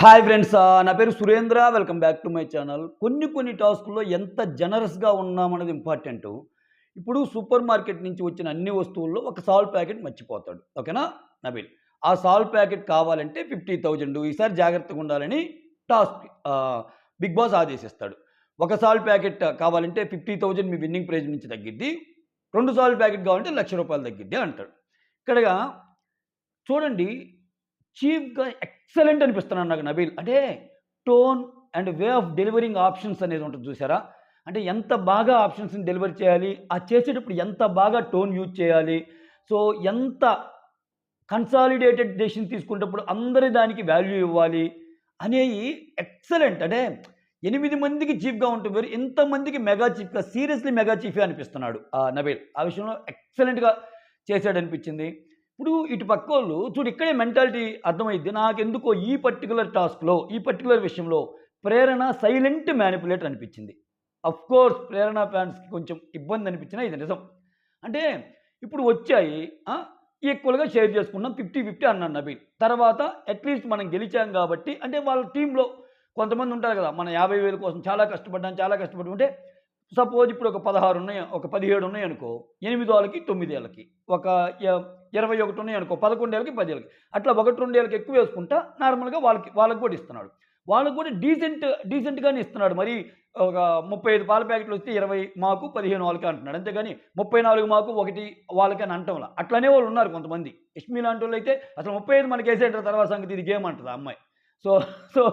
Hi friends, నా పేరు Surendra. Welcome back to my channel. కొన్ని టాస్కుల్లో ఎంత జనరస్గా ఉన్నామన్నది ఇంపార్టెంట్. ఇప్పుడు సూపర్ మార్కెట్ నుంచి వచ్చిన అన్ని వస్తువుల్లో ఒక సాల్ట్ ప్యాకెట్ మర్చిపోతాడు, ఓకేనా నబీల్. ఆ సాల్ట్ ప్యాకెట్ కావాలంటే 50,000 ఈసారి జాగ్రత్తగా ఉండాలని టాస్క్ బిగ్ బాస్ ఆదేశిస్తాడు. ఒక సాల్ట్ ప్యాకెట్ కావాలంటే 50,000 మీ విన్నింగ్ ప్రైజ్ నుంచి తగ్గిద్ది, 2 సాల్ట్ ప్యాకెట్ కావాలంటే ₹1,00,000 తగ్గిద్ది అంటాడు. ఇక్కడగా చూడండి, చీఫ్‌గా ఎక్సలెంట్ అనిపిస్తున్నాడు నాకు నబీల్. అంటే tone and way of delivering options అనేది ఉంటుంది చూసారా? అంటే ఎంత బాగా ఆప్షన్స్‌ని డెలివర్ చేయాలి, ఆ చేసేటప్పుడు ఎంత బాగా టోన్ యూజ్ చేయాలి, సో ఎంత కన్సాలిడేటెడ్ డెసిషన్ తీసుకునేటప్పుడు అందరి దానికి వాల్యూ ఇవ్వాలి అనేవి ఎక్సలెంట్. అంటే 8 మందికి చీఫ్‌గా ఉంటే వేరు, ఇంతమందికి మెగా చీఫ్‌గా సీరియస్‌లీ మెగా చీఫే అనిపిస్తున్నాడు నబీల్. ఆ విషయంలో ఎక్సలెంట్‌గా చేశాడనిపించింది. ఇప్పుడు ఇటు పక్కోళ్ళు చూడు, ఇక్కడే మెంటాలిటీ అర్థమైద్ది. నాకెందుకో ఈ పర్టిక్యులర్ టాస్క్‌లో, ఈ పర్టిక్యులర్ విషయంలో ప్రేరణ సైలెంట్ మ్యానిపులేటర్ అనిపించింది. అఫ్‌కోర్స్ ప్రేరణ ఫ్యాన్స్‌కి కొంచెం ఇబ్బంది అనిపించినా ఇది నిజం. అంటే ఇప్పుడు వచ్చాయి, ఈక్వల్‌గా షేర్ చేసుకున్నాం, 50-50 అన్నాడు నబీల్. తర్వాత అట్‌లీస్ట్ మనం గెలిచాం కాబట్టి, అంటే వాళ్ళ టీమ్‌లో కొంతమంది ఉంటారు కదా, మన 50,000 కోసం చాలా కష్టపడ్డాం, చాలా కష్టపడ్డాం అంటే సపోజ్ ఇప్పుడు ఒక 16 ఉన్నాయి, ఒక 17 ఉన్నాయనుకో, 8 వాళ్ళకి 9 ఏళ్ళకి, ఒక 21 ఉన్నాయనుకో, 11 ఏళ్ళకి 10 ఏళ్ళకి, అట్లా 1, 2 ఏళ్ళకి ఎక్కువ వేసుకుంటా నార్మల్‌గా వాళ్ళకి కూడా ఇస్తున్నాడు. వాళ్ళకి కూడా డీసెంట్‌గానే ఇస్తున్నాడు. మరి ఒక 35 పాల ప్యాకెట్లు వస్తే 20 మాకు, 15 వాళ్ళకి అంటున్నాడు. అంతేగాని 34 మాకు, 1 వాళ్ళకి అని అనటంలా. అట్లా అనేవాళ్ళు ఉన్నారు కొంతమంది. యష్మి లాంటోళ్ళు అయితే అసలు 35 మనకేసేంటారు, తర్వాత సంగతి, ఇది గేమ్ అంటది ఆ అమ్మాయి. సో సో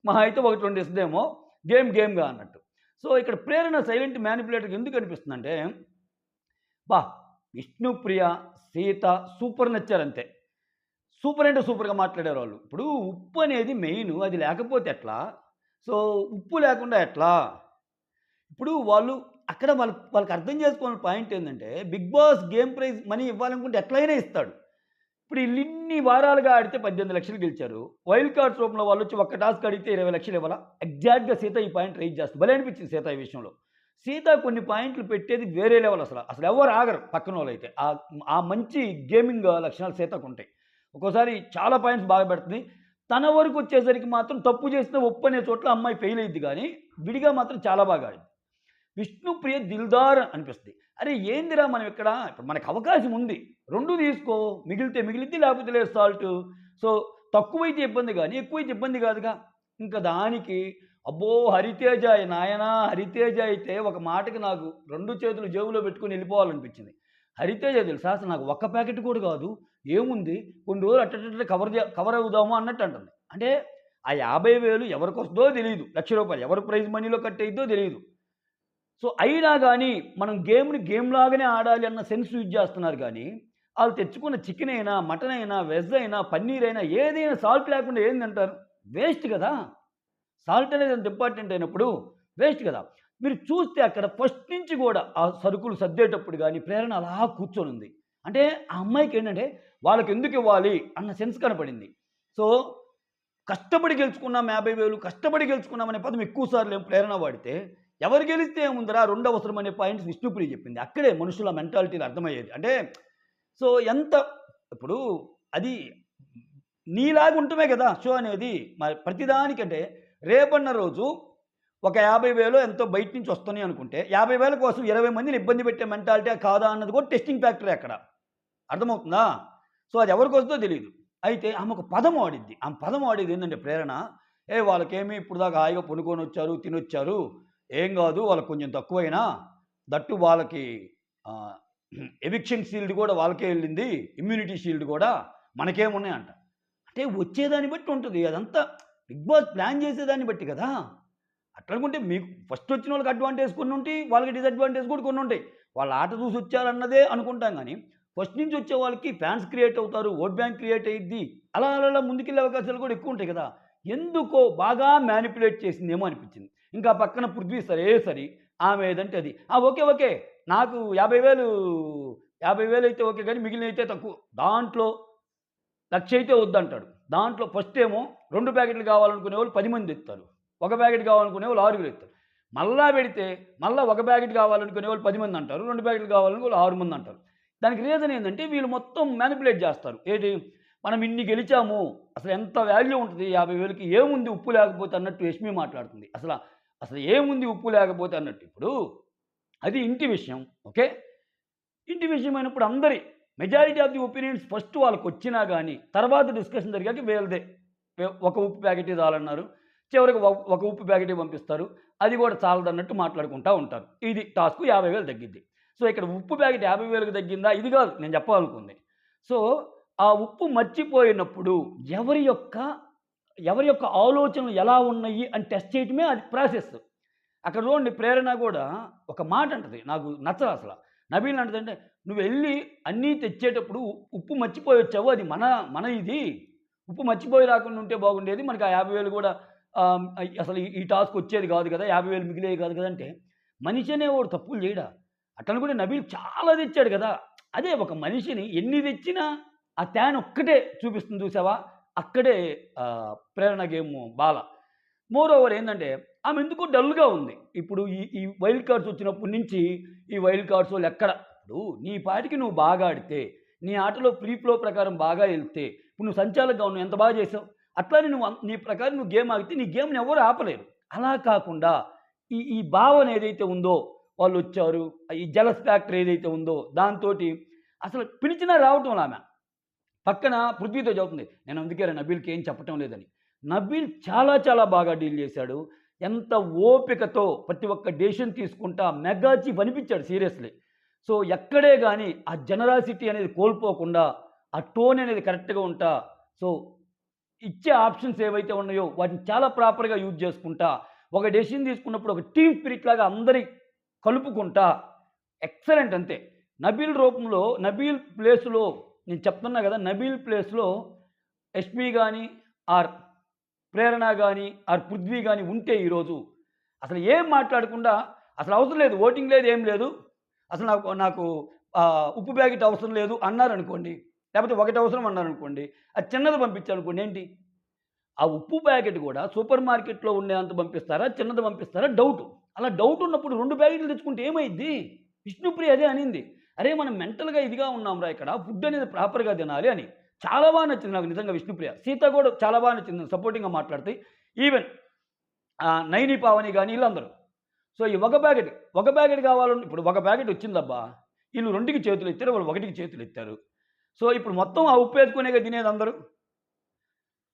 మహా అయితే 1, 2 ఇస్తదేమో, గేమ్‌గా అన్నట్టు. సో ఇక్కడ ప్రేరణ సైలెంట్ మ్యానిపులేటర్‌గా ఎందుకు అనిపిస్తుందంటే, అబ్బా! విష్ణుప్రియ, సీత సూపర్ నచ్చారంతే. సూపర్ అంటే సూపర్‌గా మాట్లాడారు వాళ్ళు. ఇప్పుడు ఉప్పు అనేది మెయిను, అది లేకపోతే ఎట్లా? సో ఉప్పు లేకుండా ఎట్లా? ఇప్పుడు వాళ్ళు అక్కడ వాళ్ళకి అర్థం చేసుకోవాల్సిన పాయింట్ ఏందంటే, Bigg Boss game prize money ఇవ్వాలనుకుంటే ఎట్లైనా ఇస్తాడు. ఇప్పుడు ఈళ్ళిన్ని వారాలుగా ఆడితే 18,00,000 గెలిచారు. వైల్డ్ కార్డ్స్ రూపంలో వాళ్ళొచ్చి ఒక్క టాస్క్ అడిగితే 20,00,000 ఇవ్వాలా? ఎగ్జాక్ట్‌గా సీత ఈ పాయింట్ రైజ్ చేస్తుంది. భలే అనిపించింది సీత ఈ విషయంలో. సీత కొన్ని పాయింట్లు పెట్టేది వేరే లెవెల్ అసల. అసలెవ్వరు ఆగరు పక్కనోళ్ళైతే. ఆ మంచి గేమింగ్ లక్షణాలు సీతకుంటాయి. ఒక్కోసారి చాలా పాయింట్స్ బాగా పెడుతుంది. తన వరకొచ్చేసరికి మాత్రం తప్పు చేసినా ఒప్పనే చోట్ల అమ్మాయి ఫెయిల్ అయ్యిద్ది గానీ, విడిగా మాత్రం చాలా బాగా ఆడింది. విష్ణుప్రియ దిల్‌దార్ అనిపిస్తది. అరే ఏందిరా మనం ఇక్కడ, ఇప్పుడు మనకు అవకాశం ఉంది. 2 తీసుకో, మిగిలితే మిగిలిద్ది, లేకపోతే లేదు సాల్టు. సో తక్కువైతే ఇబ్బంది గానీ, ఎక్కువైతే ఇబ్బంది కాదుగా. ఇంక దానికి అబ్బో! హరితేజ నాయనా, హరితేజ అయితే ఒక మాటకి నాకు 2 చేతులు జేబులో పెట్టుకొని ఎళ్ళిపోవాలనిపించింది. హరితేజ తెలుసా అసలు నాకు ఒక్క ప్యాకెట్ కూడా కాదు. ఏముంది, కొన్ని రోజులు అట్టట్టట కవర్ అవుదాము అన్నట్టు అంటుంది. అంటే ఆ 50,000 ఎవరికొస్తదో తెలీదు. ₹1,00,000 ఎవరి ప్రైజ్ మనీలో కట్ అయిద్దో తెలీదు. సో అయినా గానీ మనం గేమ్‌ని గేమ్ లాగానే ఆడాలి అన్న సెన్స్ యూజ్ చేస్తున్నారు గానీ, ఆళ్ళు తెచ్చుకున్న చికెన్ అయినా, మటన్ అయినా, వెజ్ అయినా, పన్నీర్ అయినా ఏదైనా సాల్ట్ లేకుండా ఏం తింటారు? వేస్ట్ గదా! సాల్ట్ అనేది అంత ఇంపార్టెంట్ అయినప్పుడు వేస్ట్ కదా! మీరు చూస్తే అక్కడ ఫస్ట్ నుంచి గూడా ఆ సరుకులు సర్దేటప్పుడు గాని, ప్రేరణ అలా కూర్చొనుంది. అంటే ఆ అమ్మాయికేంటంటే వాళ్ళకెందుకివ్వాలి అన్న సెన్స్ కనపడింది. సో, కష్టపడి గెలుచుకున్నాం 50,000, కష్టపడి గెలుచుకున్నాం అనే పదం ఎక్కువ సార్లు ప్రేరణ వాడితే, ఎవరు గెలిస్తే ఏముందిరా, రెండవసరం అనే పాయింట్స్ విష్ణుప్రియ చెప్పింది. అక్కడే మనుషుల మెంటాలిటీలు అర్థమయ్యేది. అంటే సో, ఎంత ఇప్పుడు అది నీలాగా ఉండటమే కదా షో అనేది. మరి ప్రతిదానికంటే రేపన్న రోజు ఒక 50,000 ఎంతో బయట నుంచి వస్తున్నాయి అనుకుంటే, 50,000 కోసం 20 మందిని ఇబ్బంది పెట్టే మెంటాలిటీ కాదా అన్నది కూడా టెస్టింగ్ ఫ్యాక్టరే అక్కడ. అర్థమవుతుందా? సో, అది ఎవరికొస్తదో తెలీదు. అయితే ఆమె ఒక పదం వాడిద్ది. ఆమె పదం వాడేది ఏందంటే ప్రేరణ, వాళ్ళకేమి ఇప్పటిదాకా హాయిగా పనుకొనొచ్చారు, తినొచ్చారు. ఏం గాదు, వాళ్ళకి కొంచెం తక్కువైనా, దట్టు వాళ్ళకి ఆహ్, ఎవిక్షన్ షీల్డ్ కూడా వాళ్ళకే ఎళ్ళింది. ఇమ్యూనిటీ షీల్డ్ కూడా మనకేమున్నాయంట. అంటే వచ్చేదాన్ని బట్టి ఉంటది. అదంతా బిగ్ బాస్ ప్లాన్ చేసేదాన్ని బట్టి కదా! అట్లనుకుంటే మీకు ఫస్ట్ వచ్చినోళ్ళకి అడ్వాంటేజ్ కొన్నుంటాయి, వాళ్ళకి డిసడ్వాంటేజ్ కూడా కొన్నుంటాయి. వాళ్ళ ఆట చూసొచ్చారన్నదే అనుకుంటాం గానీ, ఫస్ట్ నుంచి వచ్చే వాళ్ళకి ఫ్యాన్స్ క్రియేట్ అవుతారు, ఓట్ బ్యాంక్ క్రియేట్ అయ్యిద్ది. అలా ముందుకెళ్ళే అవకాశాలు కూడా ఎక్కువుంటాయి కదా! ఎందుకో బాగా మ్యానిప్యులేట్ చేసిందేమో అనిపించింది. ఇంకా పక్కన పృథ్వీ సరి, ఆమె ఏదంటే అది. ఓకే. నాకు 50,000 అయితే ఓకే గానీ మిగిలినవైతే తక్కువ. దాంట్లో 1,00,000 అయితే వద్దంటాడు. దాంట్లో ఫస్ట్ ఏమో 2 ప్యాకెట్లు కావాలనుకునేవాళ్ళు 10 మంది తెత్తారు. ఒక ప్యాకెట్ కావాలనుకునేవాళ్ళు 6 తెత్తారు. మళ్ళా పెడితే మళ్ళా ఒక ప్యాకెట్ కావాలనుకునేవాళ్ళు 10 మంది అంటారు. 2 ప్యాకెట్లు కావాలనుకునే వాళ్ళు 6 మంది అంటారు. దానికి రీజన్ ఏందంటే వీళ్ళు మొత్తం మ్యానిప్యులేట్ చేస్తారు. ఏది, మనం ఇన్ని గెలిచాము. అసలు ఎంత వాల్యూ ఉంటది 50,000కి ఏముంది ఉప్పు లేకపోతే అన్నట్టు యష్మి మాట్లాడుతుంది. అసలు ఏముంది ఉప్పు లేకపోతే అన్నట్టు. ఇప్పుడు అది ఇంటి విషయం. ఓకే. ఇంటి విషయమైనప్పుడు అందరి majority of the opinions first వాళ్ళకొచ్చినా గానీ, తర్వాత డిస్కషన్ జరిగాక వీళ్ళదే. ఒక ఉప్పు ప్యాకెటే చాలన్నారు. చివరికి ఒక ఉప్పు ప్యాకెటే పంపిస్తారు. అది కూడా చాలదన్నట్టు మాట్లాడుకుంటా ఉంటారు. ఇది టాస్కు 50,000 తగ్గిద్ది. సో, ఇక్కడ ఉప్పు ప్యాకెట్ 50,000కి తగ్గిందా? ఇది కాదు నేను చెప్పాలనుకుంది. సో, ఆ ఉప్పు మర్చిపోయినప్పుడు ఎవరి యొక్క ఆలోచనలు ఎలా ఉన్నాయి అని టెస్ట్ చేయటమే అది ప్రాసెస్. అక్కడ చూడండి ప్రేరణ గూడా ఒక మాట అంటది. నాకు నచ్చదసల. నబీల్ అంటదంటే, "నువ్వెళ్ళి అన్నీ తెచ్చేటప్పుడు ఉప్పు మర్చిపోయొచ్చావు. అది మన ఇది. ఉప్పు మర్చిపోయి రాకుండా ఉంటే బాగుండేది. మనకు ఆ 50,000 గూడా అసలు ఈ టాస్క్ వచ్చేది గాదు గదా! 50,000 మిగిలేవి గాదు గదా!" అంటే మనిషి అనేవాడు తప్పులు చేయడా? అట్లనుకుంటే నబీల్ చాలా తెచ్చాడు గదా! అదే ఒక మనిషిని ఎన్ని తెచ్చినా ఆ తేనె ఒక్కటే చూపిస్తుంది చూసావా? అక్కడే ప్రేరణ గేము బాల. మోరోవర్ ఏందంటే, ఆమె ఎందుకో డల్‌గా ఉంది. ఇప్పుడు ఈ ఈ వైల్డ్ కార్డ్స్ వచ్చినప్పటి నుంచి ఈ వైల్డ్ కార్డ్స్ ఎక్కడ ఇప్పుడు నీ పాటికి నువ్వు బాగా ఆడితే, నీ ఆటలో ఫ్రీ ఫ్లో ప్రకారం బాగా ఎళ్తే, ఇప్పుడు నువ్వు సంచాలకుగా ఉన్నావు ఎంత బాగా చేసావు. అట్లానే నువ్వు నీ ప్రకారం నువ్వు గేమ్ ఆగితే నీ గేమ్‌ని ఎవరు ఆపలేరు. అలా కాకుండా ఈ ఈ భావన ఏదైతే ఉందో వాళ్ళొచ్చారు. ఈ జెలస్ ఫ్యాక్టర్ ఏదైతే ఉందో దాంతోటి అసలు పిలిచినా రావటంలా ఆమె. పక్కన పృథ్వీతో చెబుతుంది. నేను అందుకేరా నబీల్‌కి ఏం చెప్పటం లేదని. నబీల్ చాలా చాలా బాగా డీల్ చేశాడు. ఎంత ఓపికతో ప్రతి ఒక్క డెసిషన్ తీసుకుంటా మెగా చీఫ్ అనిపించాడు సీరియస్‌లీ. సో, ఎక్కడే గాని ఆ జనరాసిటీ అనేది కోల్పోకుండా, ఆ టోన్ అనేది కరెక్ట్‌గా ఉంటా, సో, ఇచ్చే ఆప్షన్స్ ఏవైతే ఉన్నాయో వాటిని చాలా ప్రాపర్‌గా యూజ్ చేసుకుంటా, ఒక డెసిషన్ తీసుకున్నప్పుడు ఒక టీమ్ స్పిరిట్ లాగా అందరి కలుపుకుంటా ఎక్సలెంట్ అంతే. నబీల్ ప్లేస్‌లో నేను చెప్తున్నా గదా! నబీల్ ప్లేస్‌లో యష్మి గాని, ఆర్ ప్రేరణ గాని, ఆర్ పృథ్వీ గాని ఉంటే ఈరోజు అసలు ఏం మాట్లాడకుండా అసలు అవసరం లేదు. ఓటింగ్ లేదు, ఏం లేదు. అసలు నాకు ఉప్పు ప్యాకెట్ అవసరం లేదు అన్నారనుకోండి. లేకపోతే ఒకటి అవసరం అన్నారనుకోండి. అది చిన్నది పంపించారనుకోండి ఏంటి? ఆ ఉప్పు ప్యాకెట్ గూడా సూపర్ మార్కెట్‌లో ఉండేంత పంపిస్తారా? చిన్నది పంపిస్తారా? డౌటు. అలా డౌట్ ఉన్నప్పుడు 2 ప్యాకెట్లు తెచ్చుకుంటే ఏమైద్ది? విష్ణుప్రియ అదే అనింది. అరే! మనం మెంటల్‌గా ఇదిగా ఉన్నాంరా ఇక్కడ. ఫుడ్ అనేది ప్రాపర్‌గా తినాలి అని. చాలా బా నచ్చింది నాకు నిజంగా విష్ణుప్రియ. సీత గూడా చాలా బా నచ్చింది. సపోర్టింగ్‌గా మాట్లాడితే. ఈవెన్ నైని, పావని గాని ఈళ్ళందరూ. సో, ఈ ఒక ప్యాకెట్ కావాలని ఇప్పుడు ఒక ప్యాకెట్ వచ్చిందబ్బా! ఈళ్ళు 2కి చేతులెత్తారు. వాళ్ళు 1కి చేతులెత్తారు. సో, ఇప్పుడు మొత్తం ఆ ఉప్పేసుకునేగా తినేది అందరూ.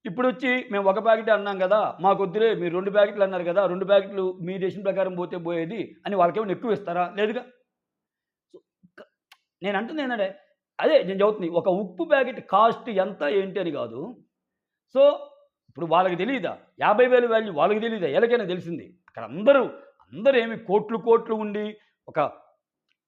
ఇప్పుడొచ్చి మేము ఒక ప్యాకెటే అన్నాం గదా! మాకొద్దులే మీరు 2 ప్యాకెట్లు అన్నారు గదా! 2 ప్యాకెట్లు మీ డెసిషన్ ప్రకారం పోతే పోయేది అని వాళ్ళకేమన్నా ఎక్కువ ఇస్తారా? లేదుగా. సో, క నేనంటుంది ఏందంటే అదే నేను చెబుతుంది. ఒక ఉప్పు ప్యాకెట్ కాస్ట్ ఎంత ఏంటి అని గాదు. సో, ఇప్పుడు వాళ్ళకి తెలీదా? 50,000 వాల్యూ వాళ్ళకి తెలీదా? ఈళ్ళకైనా తెలిసింది. అక్కడ అందరూ ఏమి కోట్లు ఉండి ఒక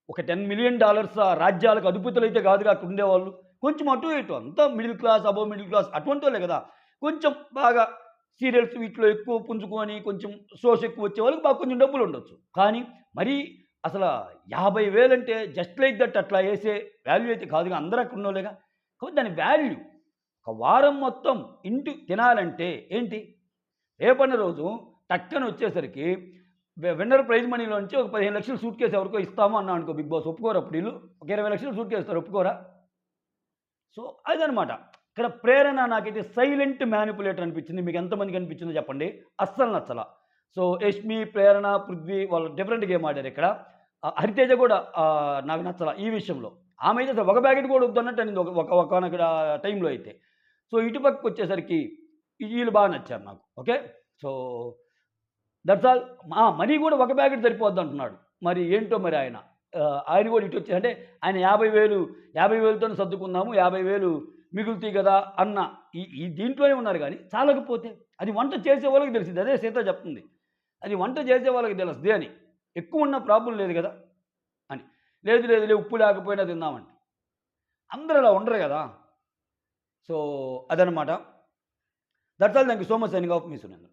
ఒక $10,000,000 రాజ్యాలకు అధిపతులైతే గాదుగా అక్కడ ఉండేవాళ్ళు. కొంచెం అటు ఇటు అంతా middle class, above middle class అటువంటోళ్ళే గదా! కొంచెం బాగా సీరియల్స్ వీటిలో ఎక్కువ పుంజుకొని కొంచెం సోర్స్ ఎక్కువ వచ్చేవాళ్ళకి బాగా కొంచెం డబ్బులుండొచ్చు. కానీ మరీ అసల 50,000 అంటే జస్ట్ లైక్ దట్ అట్లా ఏసే వాల్యూ అయితే కాదుగా. అందరూ అక్కడ ఉన్నోళ్ళేగా. కాబట్టి దాని వాల్యూ ఒక వారం మొత్తం ఇంటి తినాలంటే ఏంటి? రేపన్న రోజు టక్కన వచ్చేసరికి విన్నర్ ప్రైజ్ మనీలో నుంచి ఒక 15,00,000 సూట్‌కేస్ ఎవరికో ఇస్తాము అన్నామనుకో బిగ్ బాస్ ఒప్పుకోరా అప్పుడు ఈళ్ళు? ఒక 20,00,000 సూట్‌కేస్ ఇస్తారు ఒప్పుకోరా? సో, అదనమాట. ఇక్కడ ప్రేరణ నాకైతే సైలెంట్ మ్యానిప్యులేటర్ అనిపించింది. మీకు ఎంతమందికి అనిపించిందో చెప్పండి. అస్సలు నచ్చల. సో, యష్మి, ప్రేరణ, పృథ్వీ వాళ్ళు డిఫరెంట్ గేమ్ ఆడారు ఇక్కడ. హరితేజ కూడా నాకు నచ్చల ఈ విషయంలో. ఆమె అయితే అసలు ఒక ప్యాకెట్ కూడా వద్దన్నట్టు అనింది ఒకానొక టైంలో అయితే. సో, ఇటు పక్కకొచ్చేసరికి ఈళ్ళు బాగా నచ్చారు నాకు. Okay. So, that's all. Money కూడా ఒక ప్యాకెట్ సరిపోద్దంటున్నాడు. మరి ఏంటో మరి ఆయన. ఆయన కూడా ఇటొచ్చి అంటే ఆయన 50,000తోనే సర్దుకుందాము. 50,000 మిగులుతాయి గదా! అన్న ఈ ఈ దీంట్లోనే ఉన్నారు గానీ, చాలకపోతే అది వంట చేసే వాళ్ళకి తెలిసిద్ది. అదే సీత చెప్తుంది. అది వంట చేసే వాళ్ళకి తెలుస్తది అని. ఎక్కువున్న ప్రాబ్లమ్ లేదు గదా! అని. లేదు ఉప్పు లేకపోయినా తిందామంటే. అందరూ అలా ఉండరు గదా! సో, అదనమాట. That's all. Thank you so much. Signing off me Surendra.